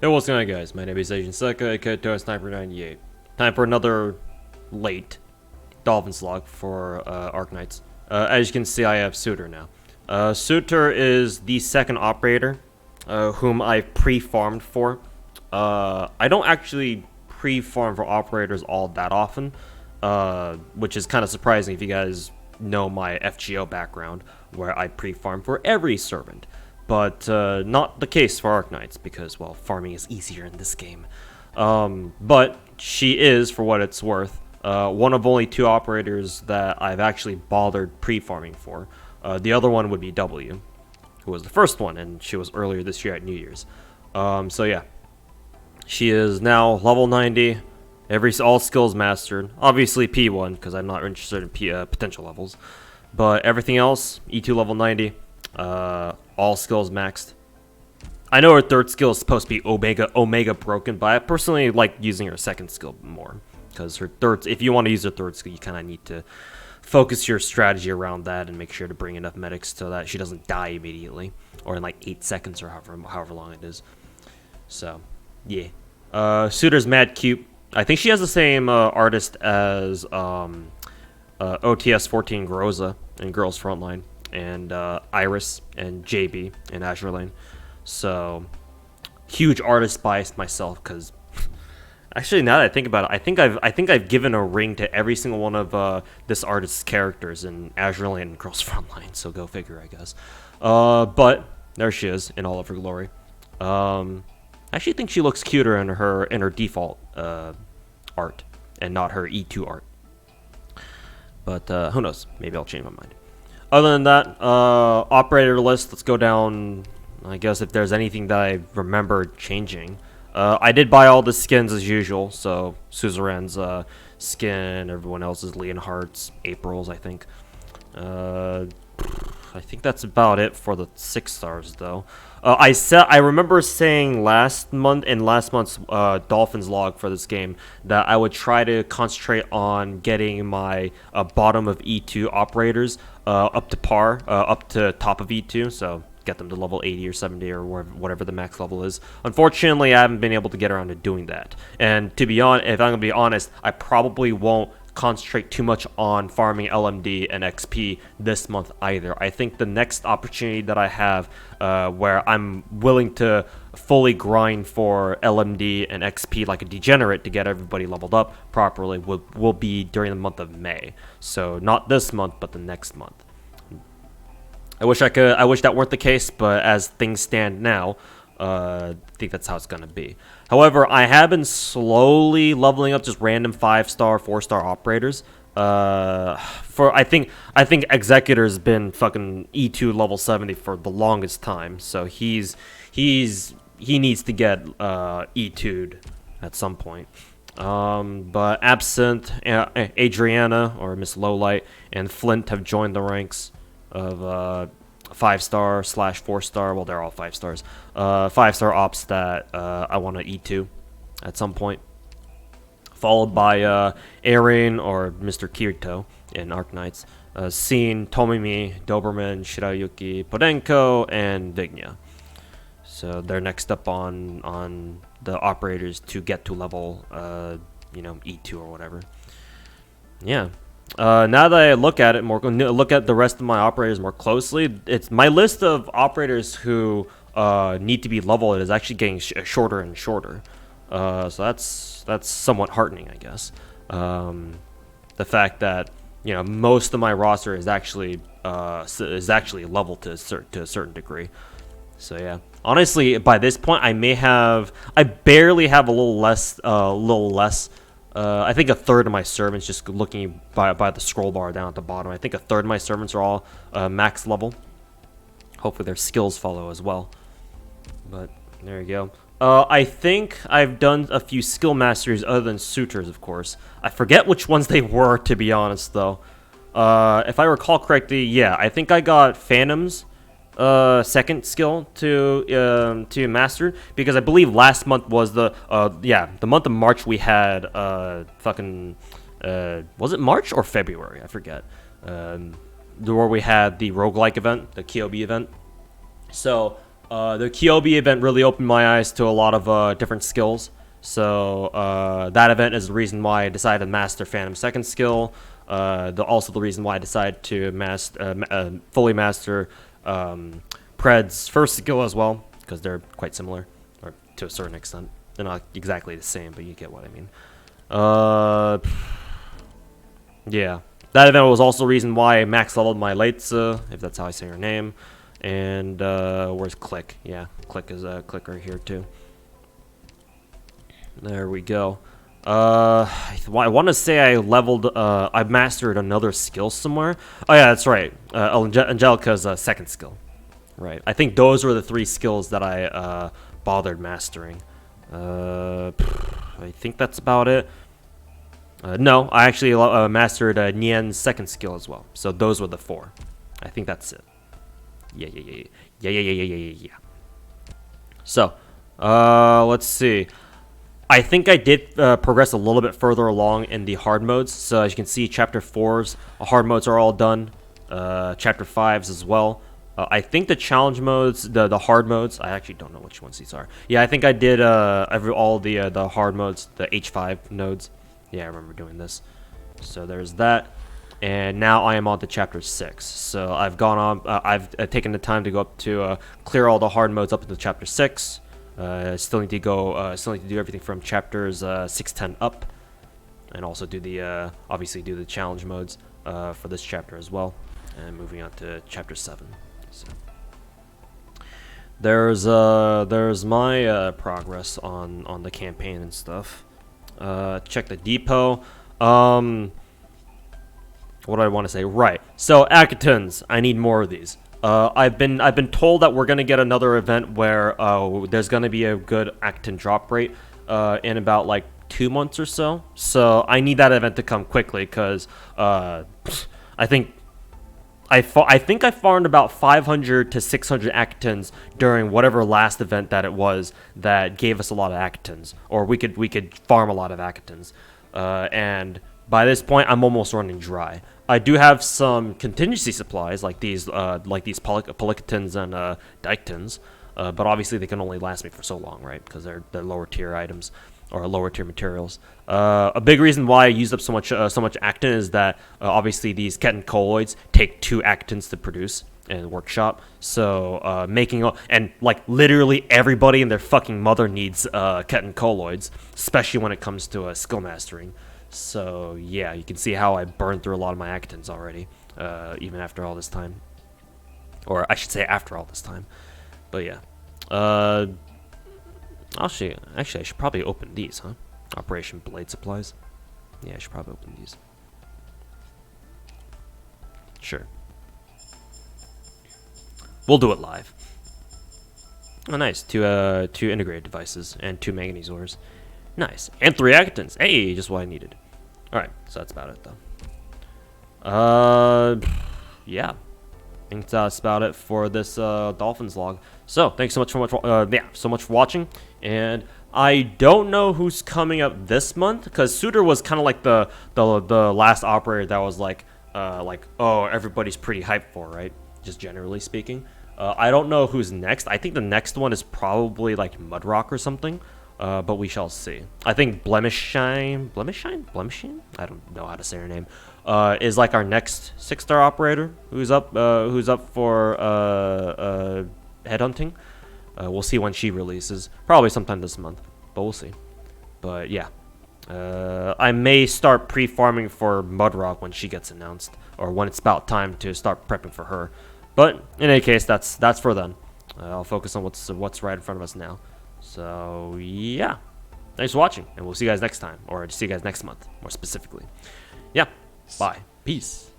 Hey, what's going on, guys? My name is Agent Seka, aka Sniper 98. Time for another late Dolphin slog for Arknights. As you can see, I have Suitor now. Suitor is the second operator whom I pre-farmed for. I don't actually pre-farm for operators all that often, which is kind of surprising if you guys know my FGO background, where I pre-farm for every servant. But not the case for Arknights, because, well, farming is easier in this game. But she is, for what it's worth, one of only two operators that I've actually bothered pre-farming for. The other one would be W, who was the first one, and she was earlier this year at New Year's. So yeah, she is now level 90, all skills mastered. Obviously P1, because I'm not interested in potential levels. But everything else, E2 level 90, all skills maxed. I know her third skill is supposed to be Omega broken, but I personally like using her second skill more. Because her third, if you want to use her third skill, you kind of need to focus your strategy around that and make sure to bring enough medics so that she doesn't die immediately. Or in like 8 seconds or however long it is. So, yeah. Suitor's mad cute. I think she has the same artist as OTS 14 Groza in Girls Frontline, and Iris and JB in Azure Lane. So, huge artist bias myself, because actually, now that I think about it, I think I've given a ring to every single one of this artist's characters in Azure Lane and Girls Frontline. So go figure, I guess. But there she is in all of her glory. I actually think she looks cuter in her default art and not her E2 art. But who knows? Maybe I'll change my mind. Other than that, operator list. Let's go down. I guess if there's anything that I remember changing. I did buy all the skins as usual. So Suzerain's skin, everyone else's, Leonhardt's, April's, I think. I think that's about it for the 6 stars, though. I remember saying last month's Dolphins log for this game that I would try to concentrate on getting my bottom of E2 operators up to par, up to top of E2, so get them to level 80 or 70 or whatever the max level is. Unfortunately, I haven't been able to get around to doing that. And to be honest, if I'm gonna be honest, I probably won't concentrate too much on farming LMD and XP this month either. I think the next opportunity that I have where I'm willing to fully grind for LMD and XP like a degenerate to get everybody leveled up properly will be during the month of May. So not this month, but the next month. I wish that weren't the case, but as things stand now, I think that's how it's gonna be. However, I have been slowly leveling up just random 5-star, 4-star operators. I think Executor's been fucking E2 level 70 for the longest time, so he needs to get E2'd at some point. But Absinthe, Adriana or Miss Lowlight, and Flint have joined the ranks of 5-star / 4-star. Well, they're all 5 stars. 5-star ops that I want to E2 at some point. Followed by Aaron or Mr. Kirito in Arknights. Scene, Tomimi, Doberman, Shirayuki, Podenko, and Vigna. So they're next up on the operators to get to level, E2 or whatever. Yeah. Now that I look at it look at the rest of my operators more closely, it's my list of operators who need to be leveled is actually getting shorter and shorter. So that's somewhat heartening, I guess. The fact that most of my roster is actually leveled to a certain degree. So yeah, honestly, by this point, I barely have a little less. I think a third of my servants, just looking by the scroll bar down at the bottom, I think a third of my servants are all max level. Hopefully their skills follow as well. But there you go. I think I've done a few skill masteries other than suitors, of course. I forget which ones they were, to be honest, though. If I recall correctly, yeah, I think I got Phantom's second skill to master, because I believe last month was the month of March. We had was it March or February? I forget. Where we had the roguelike event, the KOB event. So The Kyobi event really opened my eyes to a lot of different skills. So that event is the reason why I decided to master Phantom's second skill. Also the reason why I decided to fully master Pred's first skill as well, because they're quite similar, or to a certain extent. They're not exactly the same, but you get what I mean. Yeah. That event was also the reason why I max leveled my Leitza, if that's how I say her name. And where's Click? Yeah, Click is a clicker here too. There we go. I want to say I leveled, I mastered another skill somewhere. Oh yeah, that's right. Angelica's second skill. Right. I think those were the 3 skills that I bothered mastering. I think that's about it. No, I actually mastered Nian's second skill as well. So those were the 4. I think that's it. Yeah. So, let's see. I think I did progress a little bit further along in the hard modes. So as you can see, Chapter 4's hard modes are all done. Chapter 5's as well. I think the challenge modes, the hard modes, I actually don't know which ones these are. Yeah, I think I did all the hard modes, the H5 nodes. Yeah, I remember doing this. So there's that. And now I am on to Chapter 6. So I've gone on, I've taken the time to go up to clear all the hard modes up into Chapter 6. Still need to do everything from chapters 6-10 up, and also do the obviously do the challenge modes for this chapter as well. And moving on to Chapter 7. So there's my progress on the campaign and stuff. Check the depot. What do I want to say? Right. So Akatons, I need more of these. I've been told that we're gonna get another event where there's gonna be a good Akaton drop rate in about like 2 months or so. So I need that event to come quickly because I think I farmed about 500 to 600 Akatons during whatever last event that it was that gave us a lot of Akatons, or we could farm a lot of Akatons, and by this point I'm almost running dry. I do have some contingency supplies like these Polikatons and Diketons, but obviously they can only last me for so long, right? Because they're lower tier items or lower tier materials. A big reason why I used up so much Akton is that obviously these Keton colloids take 2 Aktons to produce in the workshop. So and like literally everybody and their fucking mother needs Keton colloids, especially when it comes to skill mastering. So yeah, you can see how I burned through a lot of my Akatons already, even after all this time. Or I should say after all this time. But yeah. Actually, I should probably open these, huh? Operation Blade Supplies. Yeah, I should probably open these. Sure. We'll do it live. Oh, nice. Two integrated devices and 2 manganese ores. Nice. And 3 Akatons. Hey, just what I needed. Alright, so that's about it, though. Yeah. I think that's about it for this Dolphins log. So, thanks so much for watching. And I don't know who's coming up this month, because Suitor was kind of like the last operator that was like, oh, everybody's pretty hyped for, right? Just generally speaking. I don't know who's next. I think the next one is probably like Mudrock or something. But we shall see. I think Blemishine? I don't know how to say her name. Is like our next 6-star operator who's up for headhunting. We'll see when she releases. Probably sometime this month, but we'll see. But yeah, I may start pre-farming for Mudrock when she gets announced, or when it's about time to start prepping for her. But in any case, that's for then. I'll focus on what's right in front of us now. So yeah, thanks for watching, and we'll see you guys next time, or see you guys next month, more specifically. Yeah, bye, peace.